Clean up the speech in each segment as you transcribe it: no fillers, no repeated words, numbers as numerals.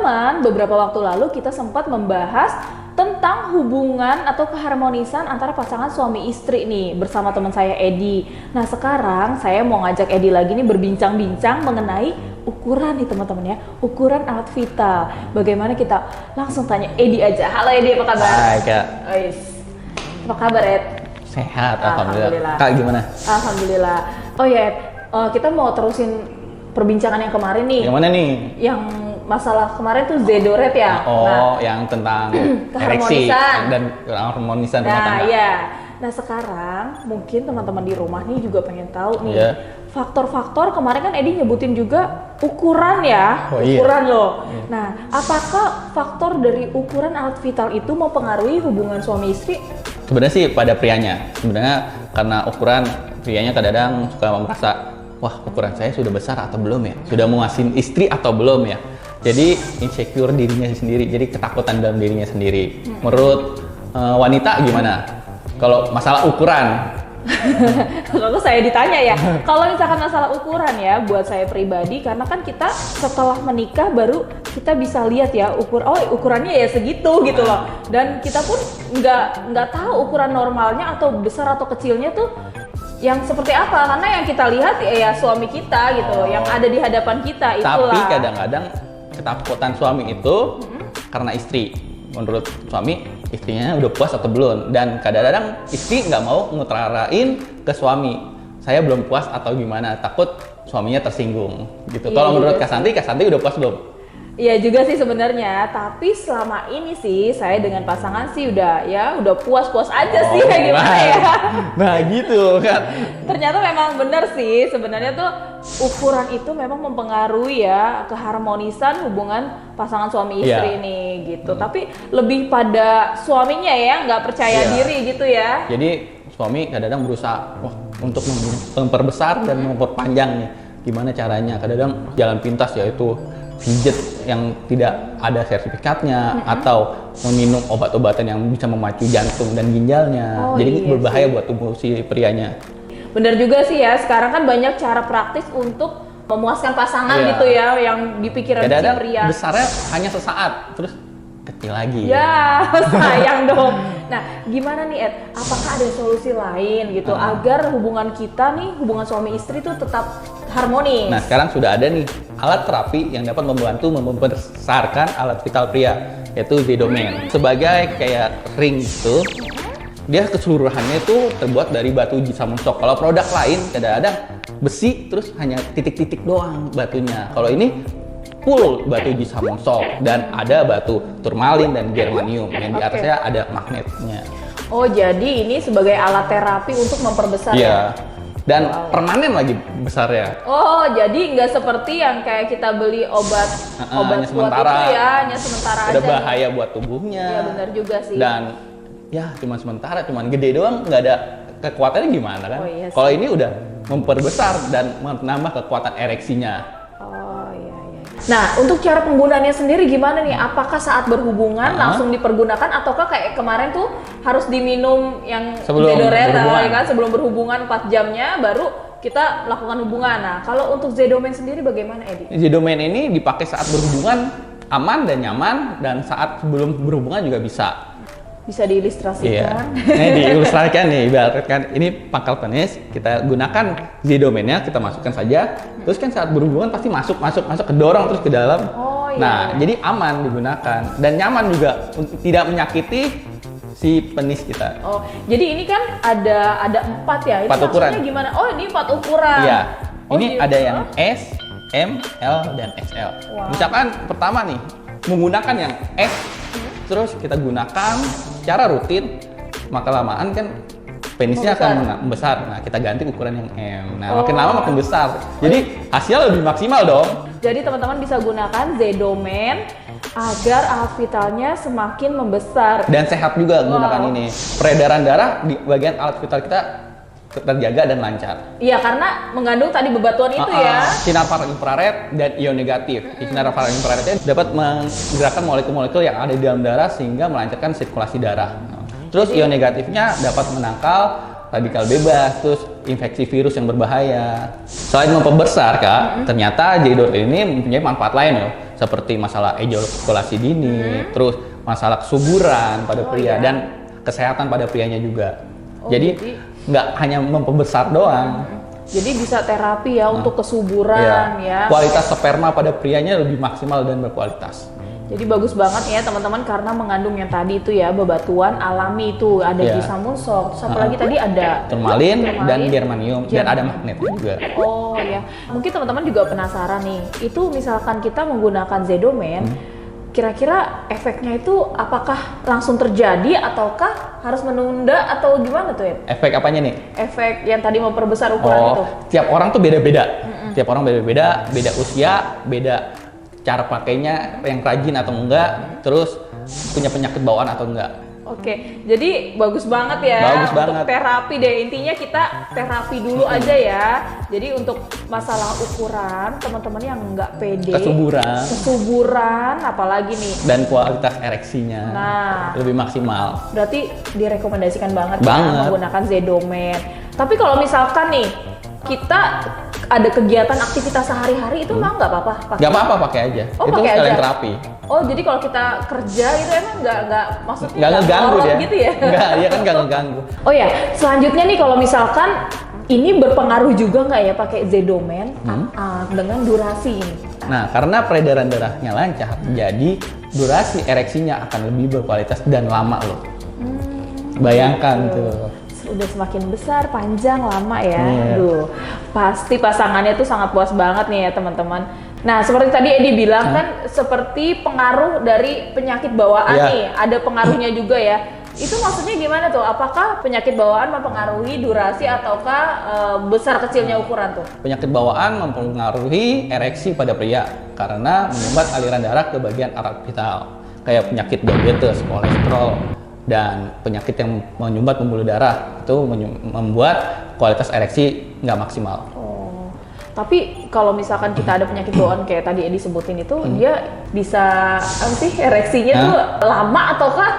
teman-teman, beberapa waktu lalu kita sempat membahas tentang hubungan atau keharmonisan antara pasangan suami istri nih bersama teman saya Edi. Nah sekarang saya mau ngajak Edi lagi nih berbincang-bincang mengenai ukuran nih teman-teman ya, ukuran alat vital. Bagaimana kita langsung tanya Edi aja. Halo Edi, apa kabar? Hai Kak. Apa kabar Ed? Sehat, alhamdulillah. Kak gimana? Alhamdulillah. Oh ya Ed, kita mau terusin perbincangan yang kemarin nih. Yang mana nih? Yang masalah kemarin tuh Zedoret ya. Oh, yang tentang ereksi dan keharmonisan rumah tangga. Iya. Nah sekarang mungkin teman-teman di rumah nih juga pengen tahu nih faktor-faktor. Kemarin kan Edi nyebutin juga ukuran ya, ukuran loh. Nah apakah faktor dari ukuran alat vital itu mempengaruhi hubungan suami istri? Sebenarnya sih pada prianya. Sebenarnya karena ukuran prianya kadang-kadang suka merasa, wah ukuran saya sudah besar atau belum ya? Sudah memuaskan istri atau belum ya? Jadi insecure dirinya sendiri, jadi ketakutan dalam dirinya sendiri. Menurut wanita gimana? Kalau masalah ukuran? Kalau saya ditanya ya, kalau misalkan masalah ukuran ya, buat saya pribadi, karena kan kita setelah menikah baru kita bisa lihat ya ukurannya ya segitu gitu loh. Dan kita pun nggak tahu ukuran normalnya atau besar atau kecilnya tuh yang seperti apa, karena yang kita lihat ya suami kita gitu loh, yang ada di hadapan kita itulah. Tapi kadang-kadang ketakutan suami itu karena istri. Menurut suami, istrinya udah puas atau belum, dan kadang-kadang istri nggak mau ngutarain ke suami, saya belum puas atau gimana, takut suaminya tersinggung gitu. Kalau menurut Kak Santi udah puas belum? Iya juga sih sebenarnya, tapi selama ini sih saya dengan pasangan sih udah puas-puas aja sih kayak gimana ya. Nah gitu kan. Ternyata memang benar sih sebenarnya tuh ukuran itu memang mempengaruhi ya keharmonisan hubungan pasangan suami istri ini gitu. Tapi lebih pada suaminya ya nggak percaya diri gitu ya. Jadi suami kadang-kadang berusaha untuk memperbesar dan memperpanjang nih. Gimana caranya? Kadang-kadang jalan pintas yaitu pijet yang tidak ada sertifikatnya atau meminum obat-obatan yang bisa memacu jantung dan ginjalnya. Jadi berbahaya buat tubuh si prianya. Bener juga sih ya, sekarang kan banyak cara praktis untuk memuaskan pasangan gitu ya, yang di pikiran si pria. Besarnya hanya sesaat, terus kecil lagi. Ya, sayang dong. Nah, gimana nih Ed? Apakah ada solusi lain gitu agar hubungan kita nih, hubungan suami istri tuh tetap harmonis? Nah, sekarang sudah ada nih alat terapi yang dapat membantu membesarkan alat vital pria, yaitu Zedomen. Sebagai kayak ring itu, dia keseluruhannya itu terbuat dari batu jisamonsok. Kalau produk lain kadang-kadang besi terus hanya titik-titik doang batunya. Kalau ini full batu jisamonsok dan ada batu turmalin dan germanium yang di atasnya ada magnetnya. Oh, jadi ini sebagai alat terapi untuk memperbesar ya? Dan permanen lagi besarnya. Oh, jadi nggak seperti yang kayak kita beli obat kuat sementara, itu ya, hanya sementara aja. Udah bahaya buat tubuhnya. Iya benar juga sih. Dan ya cuma sementara, cuma gede doang, nggak ada kekuatannya gimana kan? Kalau ini udah memperbesar dan menambah kekuatan ereksinya. Nah, untuk cara penggunaannya sendiri gimana nih? Apakah saat berhubungan langsung dipergunakan ataukah kayak kemarin tuh harus diminum yang Zedoret ya kan, sebelum berhubungan 4 jamnya baru kita lakukan hubungan. Nah, kalau untuk Zedomen sendiri bagaimana Edi? Zedomen ini dipakai saat berhubungan aman dan nyaman, dan saat sebelum berhubungan juga bisa. Bisa diilustrasikan? Ini diilustrasikan nih, ibaratkan ini pangkal penis, kita gunakan Zedomennya, kita masukkan saja, terus kan saat berhubungan pasti masuk, kedorong terus ke dalam. Jadi aman digunakan dan nyaman juga, tidak menyakiti si penis kita. Oh, jadi ini kan ada 4 ya? Ini 4 ukuran. Gimana? Oh, ini 4 ukuran. Iya, ini ada yang S, M, L, dan XL. Misalkan pertama nih, menggunakan yang S, terus kita gunakan secara rutin, maka lamaan kan penisnya akan membesar. Nah, kita ganti ukuran yang M. Nah, makin lama makin besar. Jadi hasilnya lebih maksimal dong. Jadi teman-teman bisa gunakan Zedomen agar alat vitalnya semakin membesar. Dan sehat juga menggunakan ini. Peredaran darah di bagian alat vital kita terjaga dan lancar. Iya, karena mengandung tadi bebatuan itu ya. Sinar infrared dan ion negatif. Sinar infrarednya dapat menggerakkan molekul-molekul yang ada di dalam darah sehingga melancarkan sirkulasi darah. Terus ion negatifnya dapat menangkal radikal bebas, terus infeksi virus yang berbahaya. Selain memperbesar Kak, ternyata J-Dot ini mempunyai manfaat lain loh, seperti masalah ejakulasi dini, terus masalah kesuburan pada pria dan kesehatan pada prianya juga. Jadi nggak hanya memperbesar doang. Jadi bisa terapi ya untuk kesuburan ya. Kualitas sperma pada prianya lebih maksimal dan berkualitas. Jadi bagus banget ya teman-teman karena mengandung yang tadi itu ya bebatuan alami itu ada Jisamun salt, terus apa lagi tadi ada turmalin dan germanium dan ada magnet juga. Oh ya, mungkin teman-teman juga penasaran nih, itu misalkan kita menggunakan Zedomen, kira-kira efeknya itu apakah langsung terjadi ataukah harus menunda atau gimana tuh ya? Efek apanya nih? Efek yang tadi memperbesar ukuran itu. Tiap orang tuh beda-beda. Tiap orang beda-beda, beda usia, beda cara pakainya, yang rajin atau enggak, terus punya penyakit bawaan atau enggak. Oke, jadi bagus banget ya. Bagus untuk banget. Terapi deh, intinya kita terapi dulu aja ya. Jadi untuk masalah ukuran, teman-teman yang nggak pede, kesuburan, apalagi nih. Dan kualitas ereksinya lebih maksimal. Berarti direkomendasikan banget. Ya, menggunakan Zedomen. Tapi kalau misalkan nih, kita ada kegiatan aktivitas sehari-hari itu emang nggak apa-apa? Nggak apa-apa, pakai aja. Oh, itu sekalian terapi. Oh, jadi kalau kita kerja itu emang nggak maksudnya nggak ngeganggu dia. Gitu ya? Nggak, dia kan nggak ngeganggu. Oh ya, selanjutnya nih kalau misalkan ini berpengaruh juga nggak ya pakai Zedomen dengan durasi ini? Nah, karena peredaran darahnya lancar, jadi durasi ereksinya akan lebih berkualitas dan lama loh. Bayangkan tuh. Udah semakin besar, panjang, lama ya. Aduh, pasti pasangannya tuh sangat puas banget nih ya teman-teman. Nah, seperti tadi Edi bilang kan seperti pengaruh dari penyakit bawaan nih, ada pengaruhnya juga ya. Itu maksudnya gimana tuh? Apakah penyakit bawaan mempengaruhi durasi ataukah besar kecilnya ukuran tuh? Penyakit bawaan mempengaruhi ereksi pada pria karena menyumbat aliran darah ke bagian alat vital, kayak penyakit diabetes, kolesterol, dan penyakit yang menyumbat pembuluh darah itu membuat kualitas ereksi nggak maksimal. Oh, tapi kalau misalkan kita ada penyakit bawaan kayak tadi Edi sebutin itu, dia bisa ereksinya tuh lama ataukah?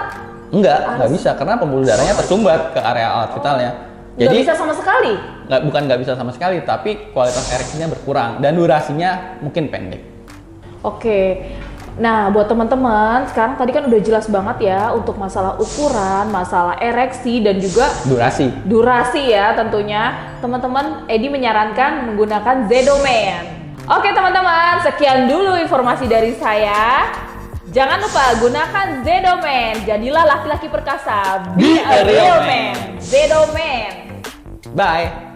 Nggak bisa karena pembuluh darahnya tersumbat ke area alat vitalnya. Jadi nggak bisa sama sekali? Bukan nggak bisa sama sekali, tapi kualitas ereksinya berkurang dan durasinya mungkin pendek. Oke. Nah, buat teman-teman, sekarang tadi kan udah jelas banget ya untuk masalah ukuran, masalah ereksi, dan juga durasi ya tentunya. Teman-teman, Edi menyarankan menggunakan Zedomen. Oke teman-teman, sekian dulu informasi dari saya. Jangan lupa gunakan Zedomen. Jadilah laki-laki perkasa. Be a real man. Zedomen. Bye.